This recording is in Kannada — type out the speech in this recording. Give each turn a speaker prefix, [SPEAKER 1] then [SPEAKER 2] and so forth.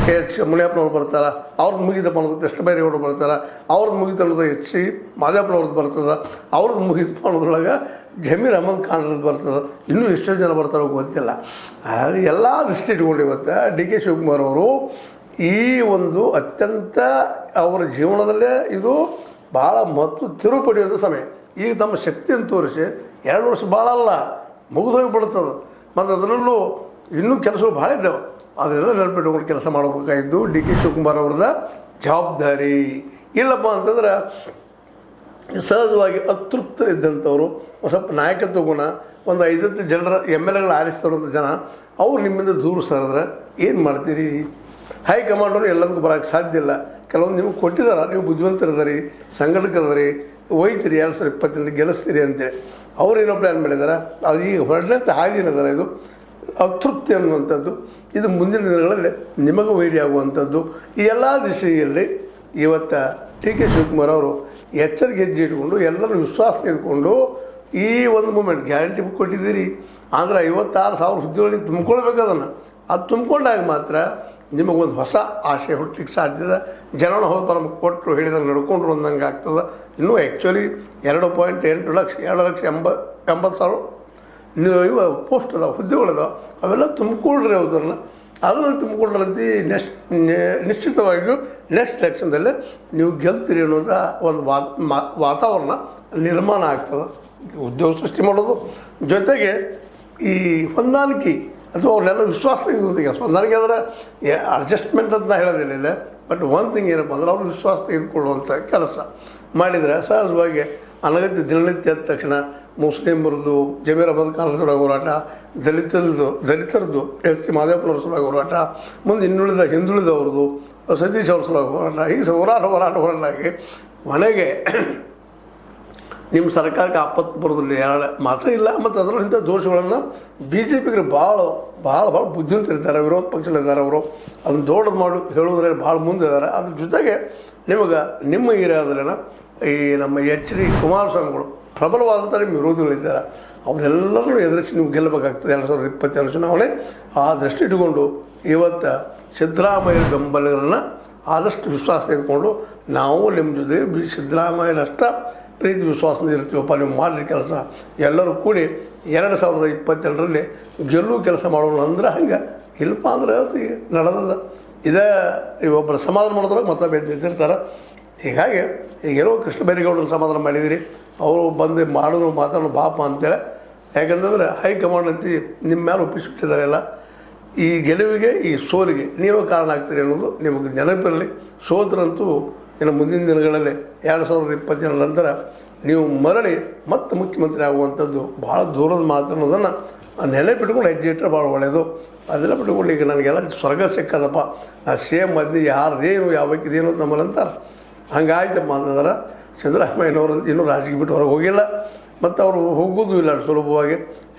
[SPEAKER 1] ಕೆ ಎಚ್ ಮುನಿಯಪ್ಪನವ್ರು ಬರ್ತಾರೆ, ಅವ್ರದ್ದು ಮುಗಿತಪ್ಪ ಅನ್ನೋದು ಕೃಷ್ಣ ಬೈರೇಗೌಡರು ಬರ್ತಾರೆ, ಅವ್ರದ್ದು ಮುಗಿತು ಅನ್ನೋದು ಎಚ್ ಸಿ ಮಾದೇವಪ್ಪನವ್ರದ್ದು ಬರ್ತದೆ, ಅವ್ರದ್ದು ಮುಗಿತಪ್ಪ ಅನ್ನೋದ್ರೊಳಗೆ ಜಮೀರ್ ಅಹಮದ್ ಖಾನ್ರದ್ದು ಬರ್ತದೆ, ಇನ್ನೂ ಎಷ್ಟೋ ಜನ ಬರ್ತಾರೋ ಗೊತ್ತಿಲ್ಲ. ಅದು ಎಲ್ಲ ದೃಷ್ಟಿ ಇಟ್ಕೊಂಡು ಇವತ್ತು ಡಿ ಕೆ ಶಿವಕುಮಾರ್ ಅವರು ಈ ಒಂದು ಅತ್ಯಂತ ಅವರ ಜೀವನದಲ್ಲೇ ಇದು ಭಾಳ ಮತ್ತು ತಿರುವು ಪಡೆಯುವಂಥ ಸಮಯ. ಈಗ ತಮ್ಮ ಶಕ್ತಿಯನ್ನು ತೋರಿಸಿ 2 ವರ್ಷ ಭಾಳ ಅಲ್ಲ, ಮುಗಿದೋಗಿಬಿಡ್ತದೆ. ಮತ್ತು ಅದರಲ್ಲೂ ಇನ್ನೂ ಕೆಲಸಗಳು ಭಾಳ ಇದ್ದಾವೆ. ಅದನ್ನೆಲ್ಲ ನೆನಪಿಟ್ಕೊಂಡು ಕೆಲಸ ಮಾಡಬೇಕಾಗಿದ್ದು ಡಿ ಕೆ ಶಿವಕುಮಾರ್ ಅವ್ರದ್ದು ಜವಾಬ್ದಾರಿ. ಇಲ್ಲಪ್ಪ ಅಂತಂದ್ರೆ ಸಹಜವಾಗಿ ಅತೃಪ್ತರಿದ್ದಂಥವ್ರು ಸ್ವಲ್ಪ ನಾಯಕತ್ವ ಗುಣ, ಒಂದು 5 ಜನರ MLAಗಳು ಆರಿಸ್ತಾರಂಥ ಜನ ಅವ್ರು ನಿಮ್ಮಿಂದ ದೂರ ಸರಿದ್ರೆ ಏನು ಮಾಡ್ತೀರಿ? ಹೈಕಮಾಂಡರು ಎಲ್ಲದಕ್ಕೂ ಬರೋಕ್ಕೆ ಸಾಧ್ಯ ಇಲ್ಲ. ಕೆಲವೊಂದು ನಿಮಗೆ ಕೊಟ್ಟಿದ್ದಾರೆ, ನೀವು ಬುದ್ಧಿವಂತರಿದ್ದೀರಿ, ಸಂಘಟಕರಿದ್ದೀರಿ, ಒಯ್ತೀರಿ 2028 ಗೆಲ್ಲಿಸ್ತೀರಿ ಅಂತೇಳಿ. ಅವ್ರು ಏನೋ ಪ್ಲ್ಯಾನ್ ಮಾಡಿದ್ದಾರೆ. ಅದು ಈಗ ಹೊರಡಂಥ ಹಾದಿ ಏನದಾರ, ಇದು ಅತೃಪ್ತಿ ಅನ್ನುವಂಥದ್ದು, ಇದು ಮುಂದಿನ ದಿನಗಳಲ್ಲಿ ನಿಮಗೆ ವೈರಿ ಆಗುವಂಥದ್ದು. ಈ ಎಲ್ಲ ದಿಶೆಯಲ್ಲಿ ಇವತ್ತು ಡಿ ಕೆ ಶಿವಕುಮಾರ್ ಅವರು ಎಚ್ಚರಿಕೆ ಹೆಜ್ಜೆ ಇಟ್ಕೊಂಡು ಎಲ್ಲರೂ ವಿಶ್ವಾಸ ತೆಗೆದುಕೊಂಡು ಈ ಒಂದು ಮೂಮೆಂಟ್ ಗ್ಯಾರಂಟಿ ಕೊಟ್ಟಿದ್ದೀರಿ ಅಂದರೆ 56,000 ಹುದ್ದೆಗಳಿಗೆ ತುಂಬಿಕೊಳ್ಬೇಕು. ಅದನ್ನು ಅದು ತುಂಬಿಕೊಂಡಾಗ ಮಾತ್ರ ನಿಮಗೊಂದು ಹೊಸ ಆಶೆ ಹುಟ್ಟಲಿಕ್ಕೆ ಸಾಧ್ಯದ. ಜನನ ಹೋದ ನಮಗೆ ಕೊಟ್ಟರು ಹೇಳಿದಾಗ ನಡ್ಕೊಂಡ್ರು ಅಂದಂಗೆ ಆಗ್ತದೆ. ಇನ್ನೂ ಆ್ಯಕ್ಚುಲಿ 2.8 ಲಕ್ಷ 2,80,000 ಇವ ಪೋಸ್ಟ್ ಅದಾವೆ, ಹುದ್ದೆಗಳಿದಾವೆ, ಅವೆಲ್ಲ ತುಂಬಿಕೊಳ್ರಿ. ಅದನ್ನು ತುಂಬಿಕೊಂಡ್ರಂತೆ ನಿಶ್ಚಿತವಾಗಿಯೂ ನೆಕ್ಸ್ಟ್ ಎಲೆಕ್ಷನ್ದಲ್ಲೇ ನೀವು ಗೆಲ್ತೀರಿ ಅನ್ನೋದು ಒಂದು ವಾತಾವರಣ ನಿರ್ಮಾಣ ಆಗ್ತದೆ. ಉದ್ಯೋಗ ಸೃಷ್ಟಿ ಮಾಡೋದು ಜೊತೆಗೆ ಈ ಹೊಂದಾಣಿಕೆ ಅಥವಾ ಅವ್ರನ್ನೆಲ್ಲ ವಿಶ್ವಾಸ ತೆಗೆದುಕೊಂತ ಹೊಂದಾಣಿಕೆ ಅಂದರೆ ಅಡ್ಜಸ್ಟ್ಮೆಂಟ್ ಅಂತ ಹೇಳೋದಿಲ್ಲ ಇಲ್ಲ. ಬಟ್ ಒಂದು ಥಿಂಗ್ ಏನಪ್ಪ ಅಂದ್ರೆ ಅವ್ರು ವಿಶ್ವಾಸ ತೆಗೆದುಕೊಳ್ಳುವಂಥ ಕೆಲಸ ಮಾಡಿದರೆ ಸಹಜವಾಗಿ ಅನಗತ್ಯ ದಿನನಿತ್ಯ ಅಂದ ತಕ್ಷಣ ಮುಸ್ಲಿಮರದ್ದು ಜಮೀರ್ ಅಹಮದ್ ಖಾನ್ ಸಲುವಾಗಿ ಹೋರಾಟ, ದಲಿತರದ್ದು ಎಚ್ ಸಿ ಮಾದೇವಪ್ಪನವ್ರ ಸಲುವಾಗಿ ಹೋರಾಟ, ಮುಂದೆ ಹಿಂದುಳಿದವ್ರದ್ದು ಸತೀಶ್ ಅವ್ರ ಸಲುವಾಗಿ ಹೋರಾಟ, ಹೀಗೆ ಹೋರಾಟಾಗಿ ಮನೆಗೆ ನಿಮ್ಮ ಸರ್ಕಾರಕ್ಕೆ ಆಪತ್ತು ಬರೋದಿಲ್ಲ ಎರಡು ಮಾತ್ರ ಇಲ್ಲ. ಮತ್ತು ಅದರಲ್ಲಿ ಇಂಥ ದೋಷಗಳನ್ನು BJPಗೆ ಭಾಳ ಬುದ್ಧಿವಂತರಿದ್ದಾರೆ, ವಿರೋಧ ಪಕ್ಷದಲ್ಲಿದ್ದಾರೆ. ಅವರು ಅದನ್ನು ದೊಡ್ಡದು ಮಾಡಿ ಹೇಳೋದ್ರಲ್ಲಿ ಭಾಳ ಮುಂದೆ ಇದ್ದಾರೆ. ಅದ್ರ ಜೊತೆಗೆ ನಿಮ್ಮ ಏರಿಯಾದಲ್ಲಿನ ಈ ನಮ್ಮ ಎಚ್ ಡಿ ಕುಮಾರಸ್ವಾಮಿಗಳು ಪ್ರಬಲವಾದಂಥ ನಿಮ್ಮ ವಿರೋಧಿಗಳಿದ್ದಾರೆ. ಅವರೆಲ್ಲರೂ ಎದುರಿಸಿ ನೀವು ಗೆಲ್ಲಬೇಕಾಗ್ತದೆ 2022 ಚುನಾವಣೆ. ಆ ದೃಷ್ಟಿ ಇಟ್ಟುಕೊಂಡು ಇವತ್ತು ಸಿದ್ದರಾಮಯ್ಯ ಬೆಂಬಲಿಗರನ್ನು ಆದಷ್ಟು ವಿಶ್ವಾಸ ತೆಗೆದುಕೊಂಡು ನಾವು ನಿಮ್ಮ ಜೊತೆ ಸಿದ್ದರಾಮಯ್ಯನಷ್ಟ ಪ್ರೀತಿ ವಿಶ್ವಾಸದಿಂದ ಇರ್ತೀವಪ್ಪ, ನೀವು ಮಾಡಿರಿ ಕೆಲಸ ಎಲ್ಲರೂ ಕೂಡಿ 2022ರಲ್ಲಿ ಗೆಲ್ಲುವ ಕೆಲಸ ಮಾಡೋಣ ಅಂದ್ರೆ ಹಂಗೆ. ಇಲ್ಲಪ್ಪ ಅಂದ್ರೆ ಅದು ನಡೆದದ. ಇದೇ ಒಬ್ಬರು ಸಮಾಧಾನ ಮಾಡಿದ್ರಾಗ ಮತ್ತೊಬ್ಬ ನಿಂತಿರ್ತಾರೆ. ಹೀಗಾಗಿ ಈಗೇನೋ ಕೃಷ್ಣ ಬೈರೇಗೌಡರನ್ನ ಸಮಾಧಾನ ಮಾಡಿದಿರಿ, ಅವರು ಬಂದು ಮಾಡೋದು ಮಾತಾಡೋ ಬಾಪ ಅಂತೇಳಿ. ಯಾಕಂತಂದ್ರೆ ಹೈಕಮಾಂಡ್ ಅಂತ ನಿಮ್ಮ ಮೇಲೆ ಒಪ್ಪಿಸಿಬಿಟ್ಟಿದ್ದಾರೆ ಎಲ್ಲ. ಈ ಗೆಲುವಿಗೆ ಈ ಸೋಲಿಗೆ ನೀವೇ ಕಾರಣ ಆಗ್ತೀರಿ ಅನ್ನೋದು ನಿಮಗೆ ನೆನಪಿರಲಿ. ಸೋದ್ರಂತೂ ಇನ್ನು ಮುಂದಿನ ದಿನಗಳಲ್ಲಿ 2022 ನಂತರ ನೀವು ಮರಳಿ ಮತ್ತೆ ಮುಖ್ಯಮಂತ್ರಿ ಆಗುವಂಥದ್ದು ಭಾಳ ದೂರದ ಮಾತು ಅನ್ನೋದನ್ನು ನೆನಪಿಟ್ಕೊಂಡು ಹೆಜ್ಜೆ ಇಟ್ಟರೆ ಭಾಳ ಒಳ್ಳೆಯದು. ಅದೆಲ್ಲ ಬಿಟ್ಕೊಂಡು ಈಗ ನನಗೆಲ್ಲ ಸ್ವರ್ಗ ಸಿಕ್ಕದಪ್ಪ, ಸೇಮ್ ಅದ್ನಿ ಯಾರ್ದೇನು ಯಾವಕ್ಕಿದೇನು ಅಂತ ನಮ್ಮಲ್ಲಿ ಅಂತಾರೆ. ಹಂಗಾಯ್ತಪ್ಪ ಅಂತಂದ್ರೆ ಸಿದ್ದರಾಮಯ್ಯನವರು ಇನ್ನೂ ರಾಜಕೀಯ ಬಿಟ್ಟು ಹೊರಗೆ ಹೋಗಿಲ್ಲ, ಮತ್ತು ಅವರು ಹೋಗೋದು ಇಲ್ಲ ಸುಲಭವಾಗಿ.